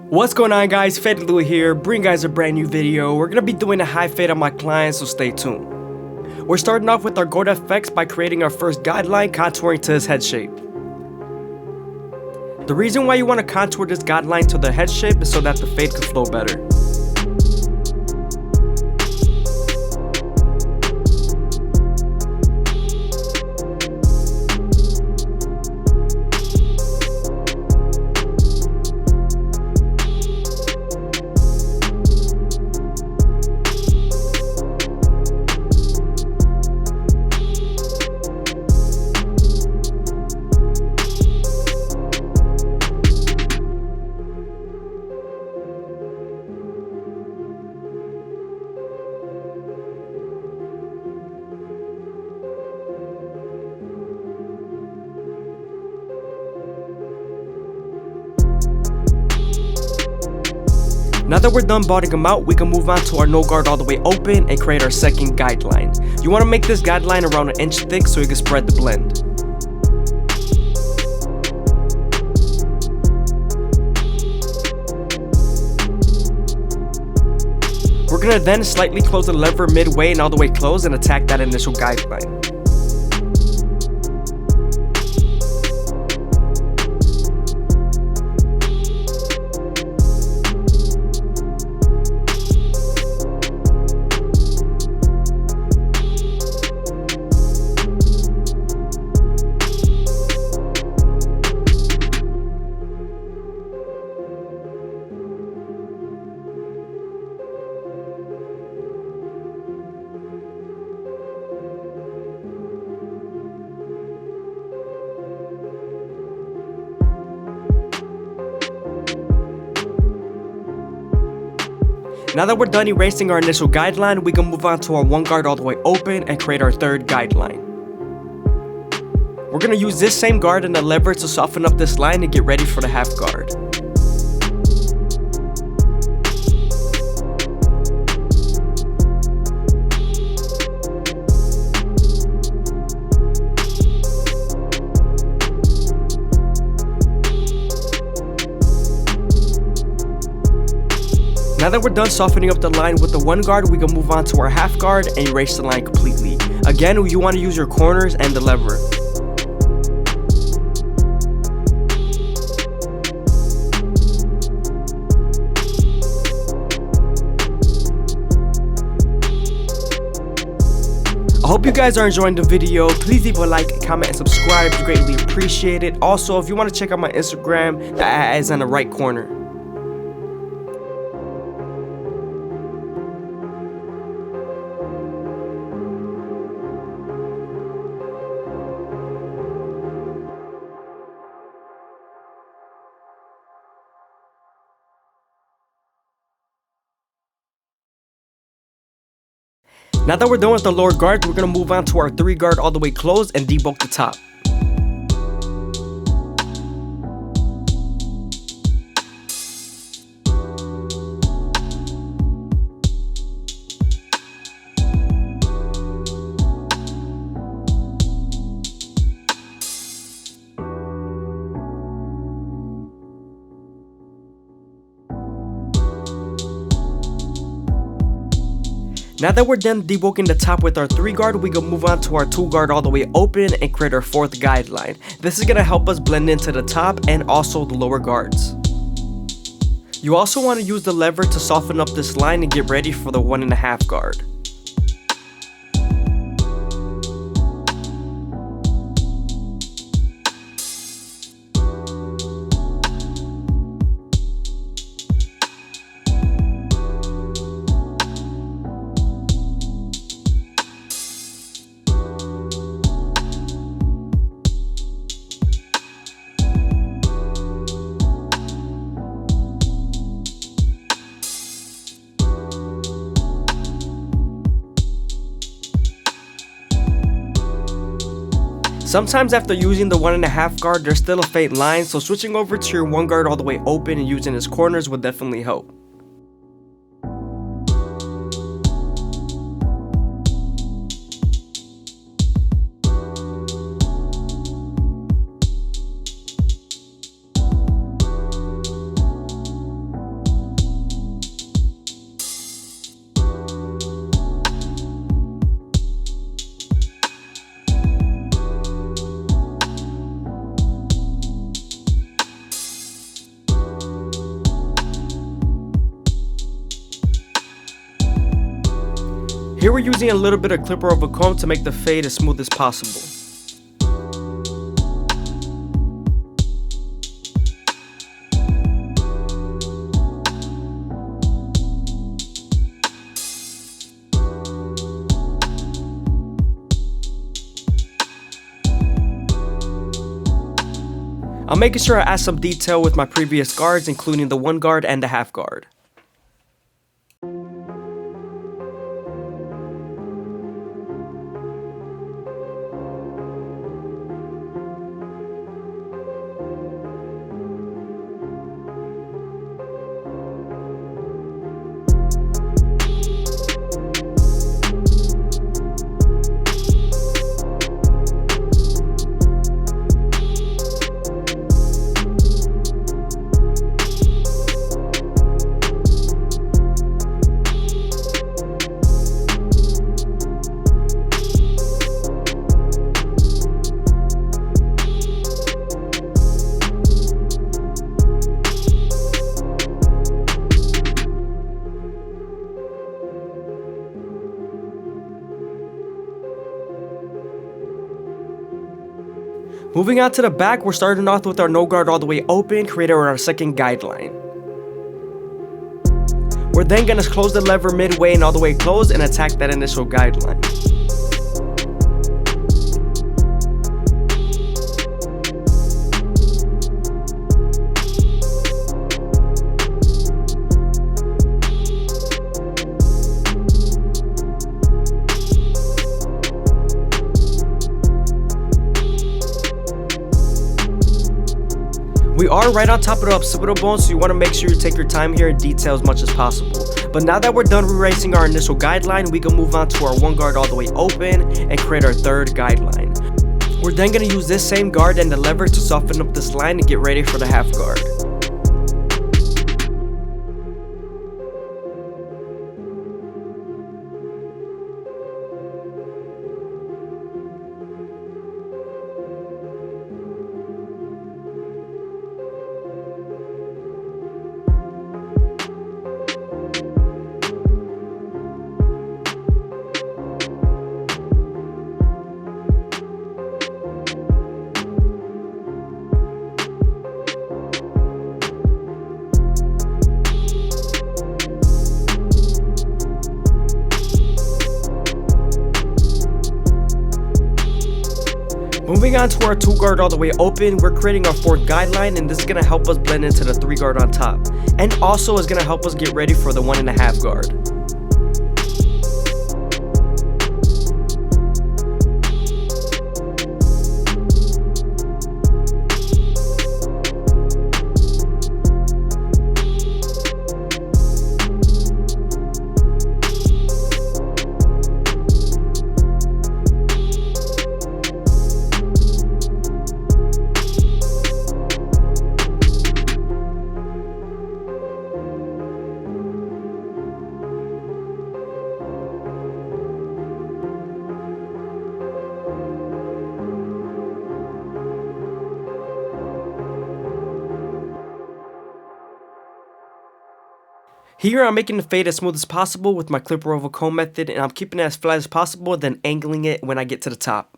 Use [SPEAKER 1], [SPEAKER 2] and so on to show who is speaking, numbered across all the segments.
[SPEAKER 1] What's going on, guys? FadeitLuie here, bring guys a brand new video. We're gonna be doing a high fade on my client, so stay tuned. We're starting off with our gold FX by creating our first guideline, contouring to his head shape. The reason why you want to contour this guideline to the head shape is so that the fade can flow better. Now that we're done botting them out, we can move on to our no guard all the way open and create our second guideline. You want to make this guideline around 1 inch thick so you can spread the blend. We're going to then slightly close the lever midway and all the way close and attack that initial guideline. Now that we're done erasing our initial guideline, we can move on to our 1 guard all the way open and create our third guideline. We're going to use this same guard and the lever to soften up this line and get ready for the half guard. Now that we're done softening up the line with the 1 guard, we can move on to our half guard and erase the line completely. Again, you want to use your corners and the lever. I hope you guys are enjoying the video. Please leave a like, comment, and subscribe. It's greatly appreciated. Also, if you want to check out my Instagram, the ad is on the right corner. Now that we're done with the lower guard, we're going to move on to our 3 guard all the way closed and debulk the top. Now that we're done debulking the top with our 3 guard, we can move on to our 2 guard all the way open and create our 4th guideline. This is going to help us blend into the top and also the lower guards. You also want to use the lever to soften up this line and get ready for the 1.5 guard. Sometimes after using the 1.5 guard, there's still a faint line, so switching over to your 1 guard all the way open and using its corners would definitely help. Here we're using a little bit of clipper over comb to make the fade as smooth as possible. I'm making sure I add some detail with my previous guards, including the 1 guard and the half guard. Moving on to the back, we're starting off with our no guard all the way open, creating our second guideline. We're then going to close the lever midway and all the way closed and attack that initial guideline. We are right on top of the occipital bone, so you want to make sure you take your time here and detail as much as possible. But now that we're done erasing our initial guideline, we can move on to our 1 guard all the way open and create our 3rd guideline. We're then going to use this same guard and the lever to soften up this line and get ready for the half guard. Moving on to our 2 guard all the way open, we're creating our 4th guideline, and this is going to help us blend into the 3 guard on top, and also is going to help us get ready for the 1.5 guard. Here I'm making the fade as smooth as possible with my clipper over comb method, and I'm keeping it as flat as possible, then angling it when I get to the top.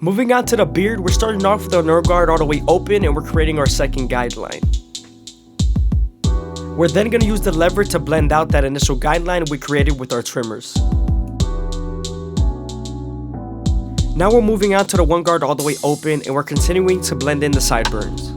[SPEAKER 1] Moving on to the beard, we're starting off with our nerve guard all the way open, and we're creating our 2nd guideline. We're then going to use the lever to blend out that initial guideline we created with our trimmers. Now we're moving on to the 1 guard all the way open, and we're continuing to blend in the sideburns.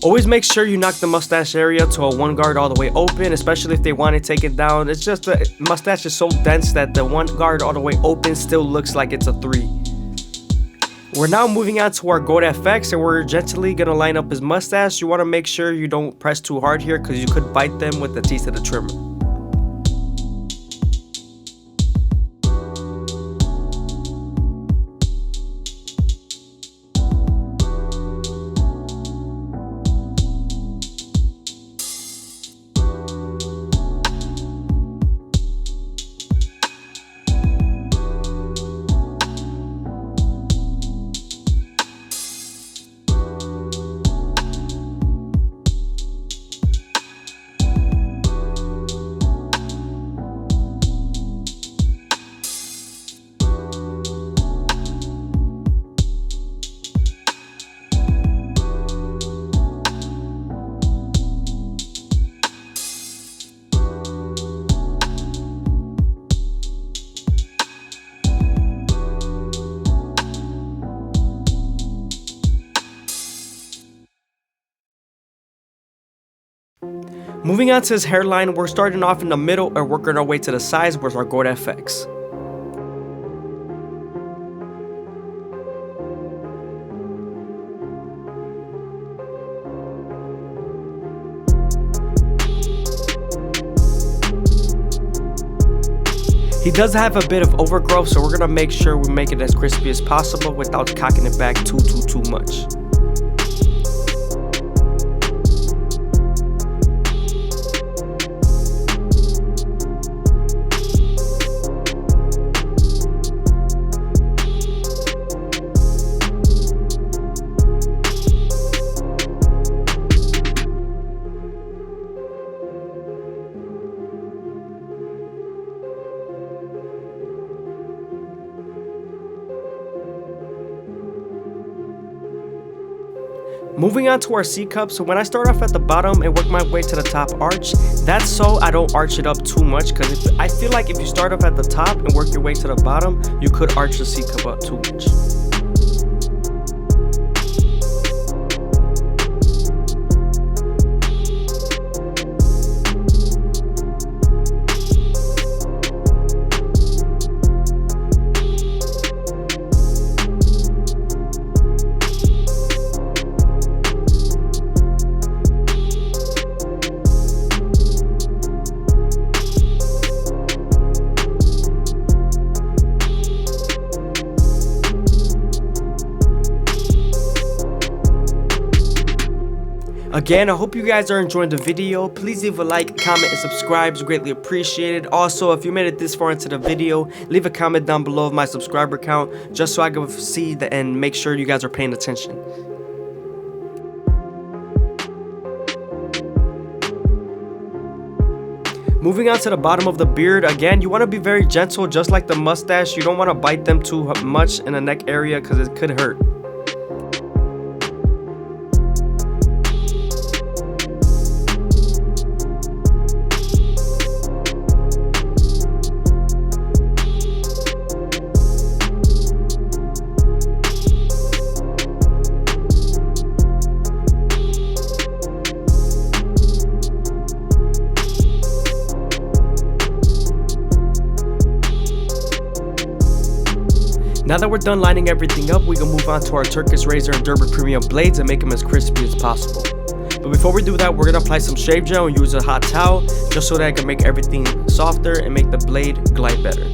[SPEAKER 1] Always make sure you knock the mustache area to a 1 guard all the way open, especially if they want to take it down. It's just the mustache is so dense that the 1 guard all the way open still looks like it's a 3. We're now moving on to our goat FX, and we're gently going to line up his mustache. You want to make sure you don't press too hard here because you could bite them with the teeth of the trimmer. Moving on to his hairline, we're starting off in the middle and working our way to the sides with our goat FX. He does have a bit of overgrowth, so we're gonna make sure we make it as crispy as possible without cocking it back too much. Moving on to our C cup, so when I start off at the bottom and work my way to the top arch, that's so I don't arch it up too much, because I feel like if you start off at the top and work your way to the bottom, you could arch the C cup up too much. Again, I hope you guys are enjoying the video. Please leave a like, comment, and subscribe. It's greatly appreciated. Also, if you made it this far into the video, leave a comment down below of my subscriber count, just so I can see and make sure you guys are paying attention. Moving on to the bottom of the beard, again, you want to be very gentle, just like the mustache. You don't want to bite them too much in the neck area because it could hurt. Now that we're done lining everything up, we can move on to our Turkish Razor and Derby Premium blades and make them as crispy as possible. But before we do that, we're gonna apply some shave gel and use a hot towel just so that I can make everything softer and make the blade glide better.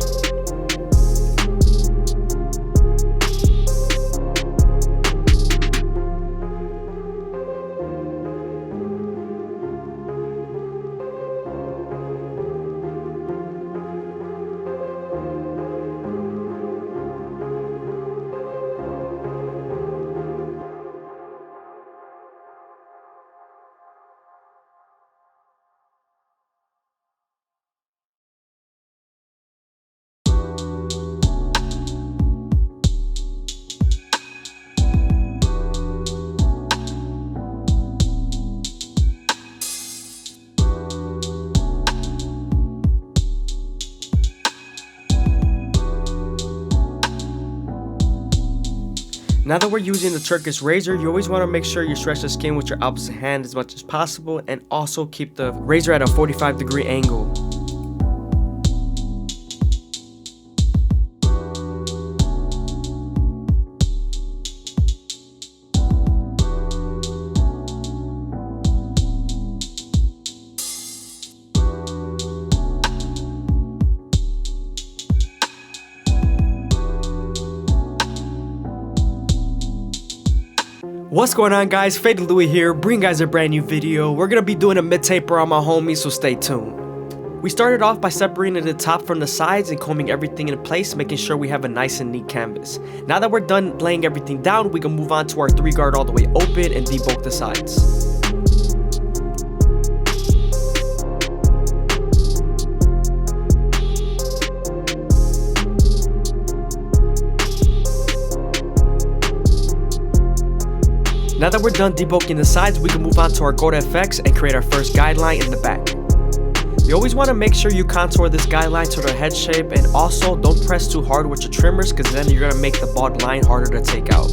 [SPEAKER 1] Now that we're using the Turkish razor, you always want to make sure you stretch the skin with your opposite hand as much as possible, and also keep the razor at a 45-degree angle.
[SPEAKER 2] What's going on, guys? FadeitLuie here, bringing guys a brand new video. We're gonna be doing a mid-taper on my homies, so stay tuned.
[SPEAKER 1] We started off by separating the top from the sides and combing everything in place, making sure we have a nice and neat canvas. Now that we're done laying everything down, we can move on to our 3-guard all the way open and debulk the sides. Now that we're done debulking the sides, we can move on to our Gold FX and create our first guideline in the back. You always want to make sure you contour this guideline to the head shape, and also don't press too hard with your trimmers, because then you're going to make the bald line harder to take out.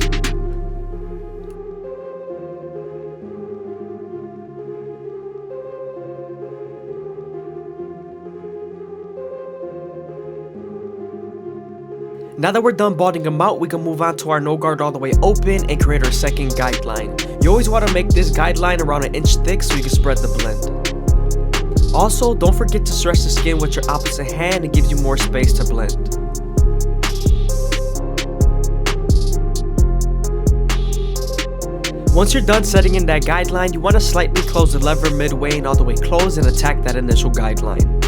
[SPEAKER 1] Now that we're done balding them out, we can move on to our no guard all the way open and create our second guideline. You always want to make this guideline around 1 inch thick so you can spread the blend. Also, don't forget to stretch the skin with your opposite hand. It gives you more space to blend. Once you're done setting in that guideline, you want to slightly close the lever midway and all the way close and attack that initial guideline.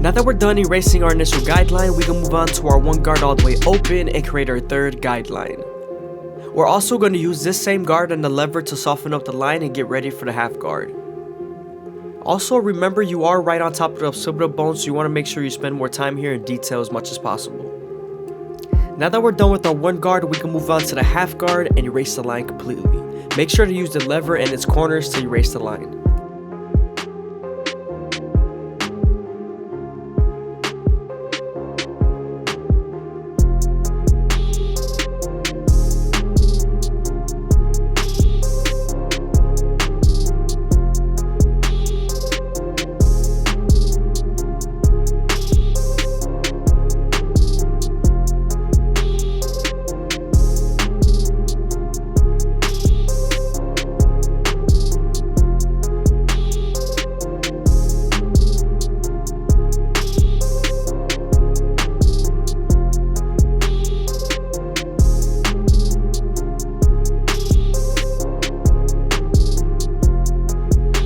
[SPEAKER 1] Now that we're done erasing our initial guideline, we can move on to our 1 guard all the way open and create our 3rd guideline. We're also going to use this same guard and the lever to soften up the line and get ready for the half guard. Also, remember you are right on top of the occipital bone, so you want to make sure you spend more time here and detail as much as possible. Now that we're done with our 1 guard, we can move on to the half guard and erase the line completely. Make sure to use the lever and its corners to erase the line.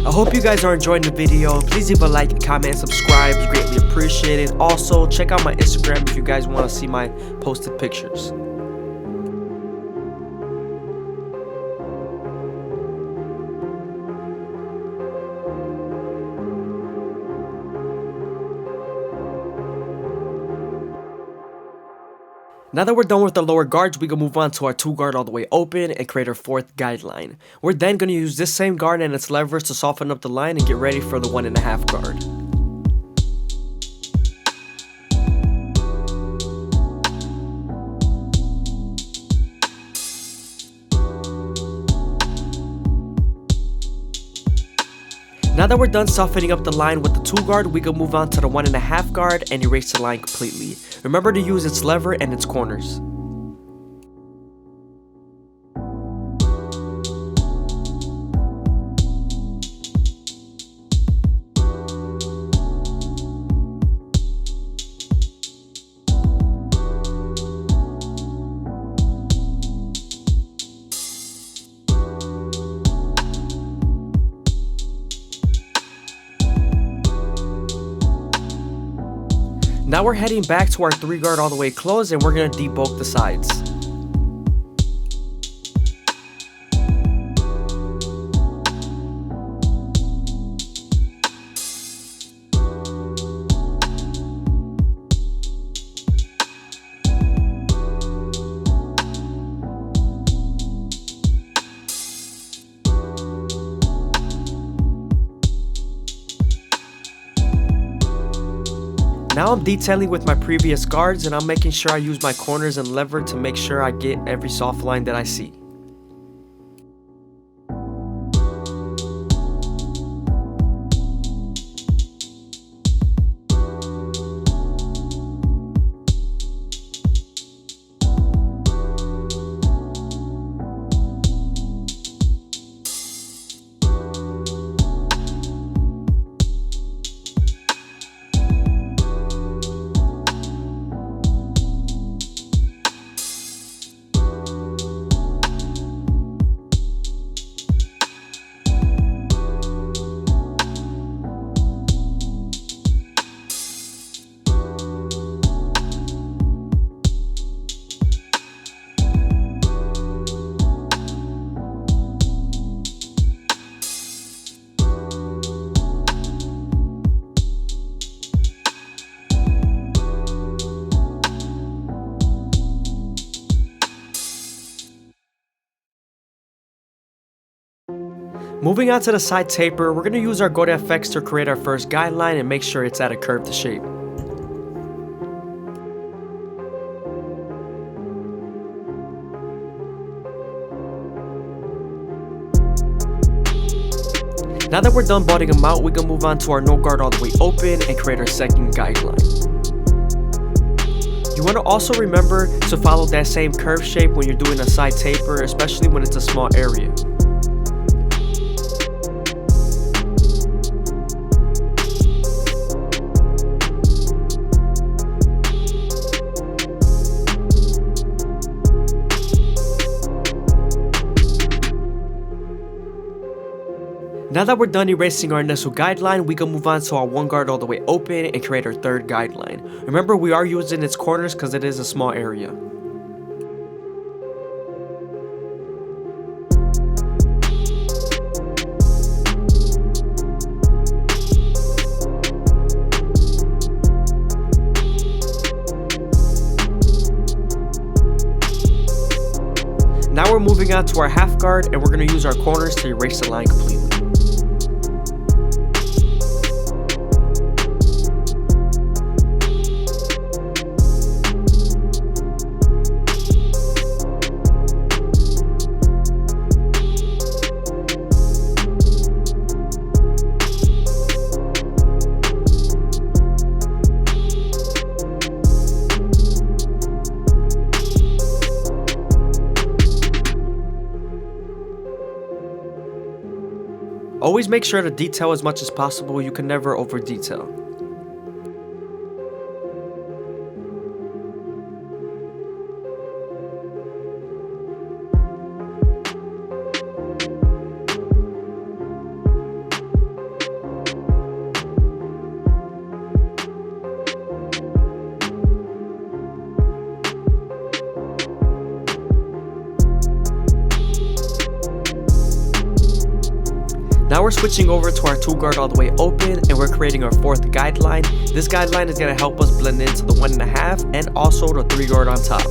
[SPEAKER 1] I hope you guys are enjoying the video. Please leave a like, comment, subscribe. It's greatly appreciated. Also, check out my Instagram if you guys want to see my posted pictures. Now that we're done with the lower guards, we can move on to our 2 guard all the way open and create our 4th guideline. We're then going to use this same guard and its levers to soften up the line and get ready for the 1.5 guard. Now that we're done softening up the line with the 2 guard, we can move on to the 1.5 guard and erase the line completely. Remember to use its lever and its corners. Now we're heading back to our 3 guard all the way closed, and we're going to debulk the sides.
[SPEAKER 2] Now I'm detailing with my previous guards, and I'm making sure I use my corners and lever to make sure I get every soft line that I see. Moving on to the side taper, we're going to use our FX to create our first guideline and make sure it's at a curved shape. Now that we're done budding them out, we can move on to our no guard all the way open and create our second guideline. You want to also remember to follow that same curve shape when you're doing a side taper, especially when it's a small area. Now that we're done erasing our initial guideline, we can move on to our one guard all the way open and create our third guideline. Remember, we are using its corners because it is a small area. Now we're moving on to our half guard, and we're going to use our corners to erase the line completely. Always make sure to detail as much as possible. You can never over detail. Now we're switching over to our two guard all the way open, and we're creating our fourth guideline. This guideline is going to help us blend into the 1.5 and also the 3 guard on top.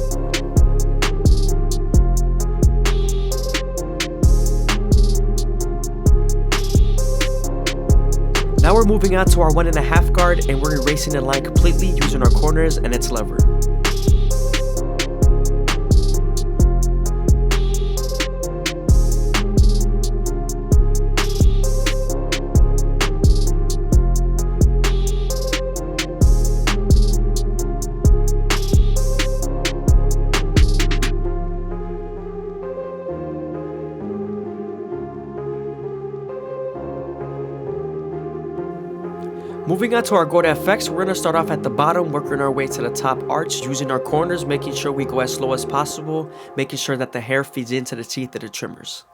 [SPEAKER 2] Now we're moving on to our 1.5 guard, and we're erasing the line completely using our corners and its lever. Moving on to our FX, we're going to start off at the bottom, working our way to the top arch, using our corners, making sure we go as slow as possible, making sure that the hair feeds into the teeth of the trimmers.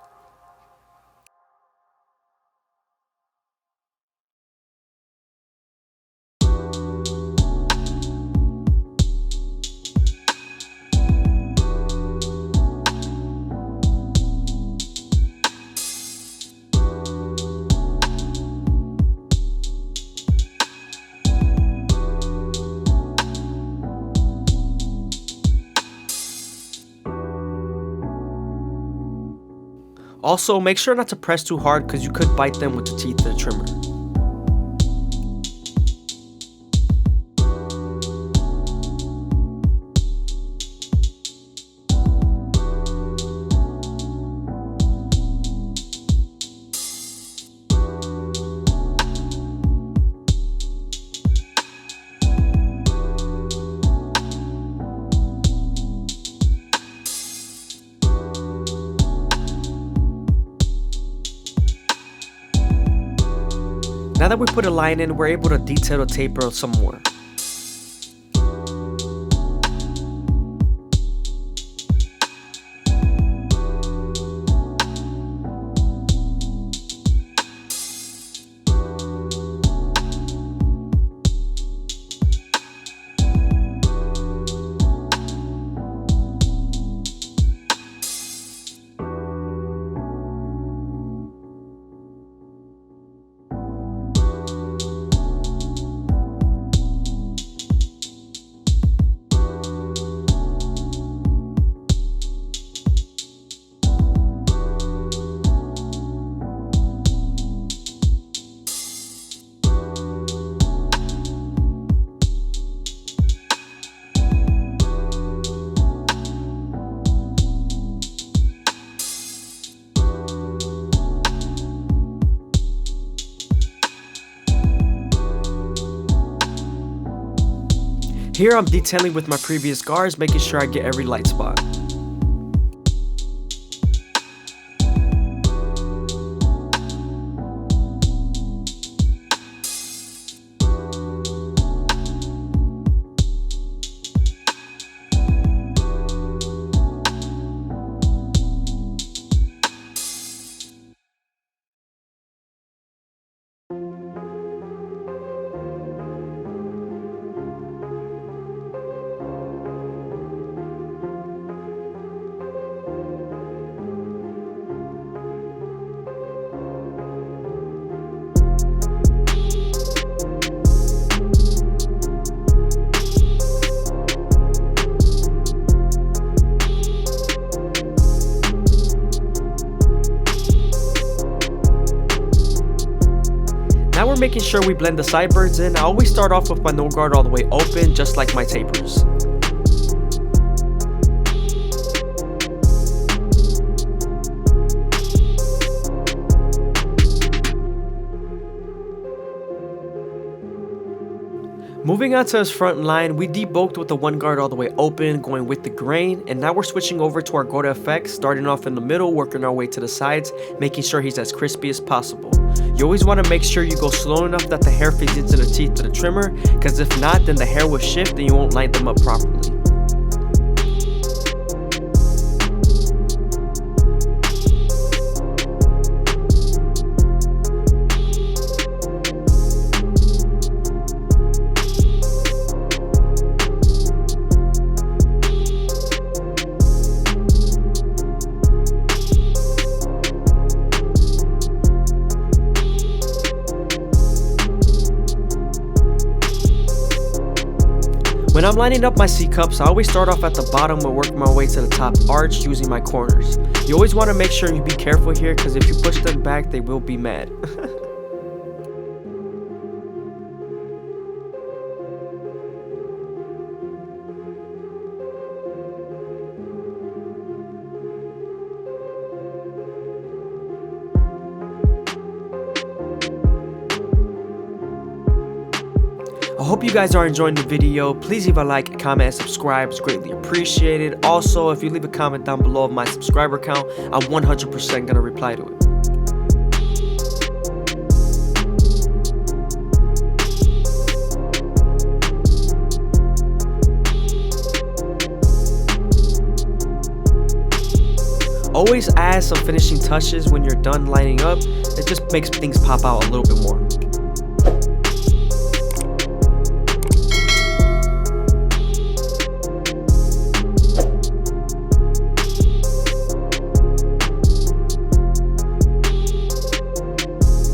[SPEAKER 2] Also, make sure not to press too hard because you could bite them with the teeth of the trimmer. Now that we put a line in, we're able to detail the taper some more. Here I'm detailing with my previous guards, making sure I get every light spot. Now we're making sure we blend the sideburns in. I always start off with my no guard all the way open, just like my tapers. Moving on to his front line, we debulked with the one guard all the way open, going with the grain, and now we're switching over to our Go-To effects, starting off in the middle, working our way to the sides, making sure he's as crispy as possible. You always want to make sure you go slow enough that the hair fits into the teeth of the trimmer, because if not, then the hair will shift and you won't line them up properly. When I'm lining up my C-cups, I always start off at the bottom and work my way to the top arch using my corners. You always want to make sure you be careful here, because if you push them back, they will be mad. I hope you guys are enjoying the video. Please leave a like, comment, and subscribe. It's greatly appreciated. Also, if you leave a comment down below of my subscriber count, I'm 100% gonna reply to it. Always add some finishing touches when you're done lining up. It just makes things pop out a little bit more.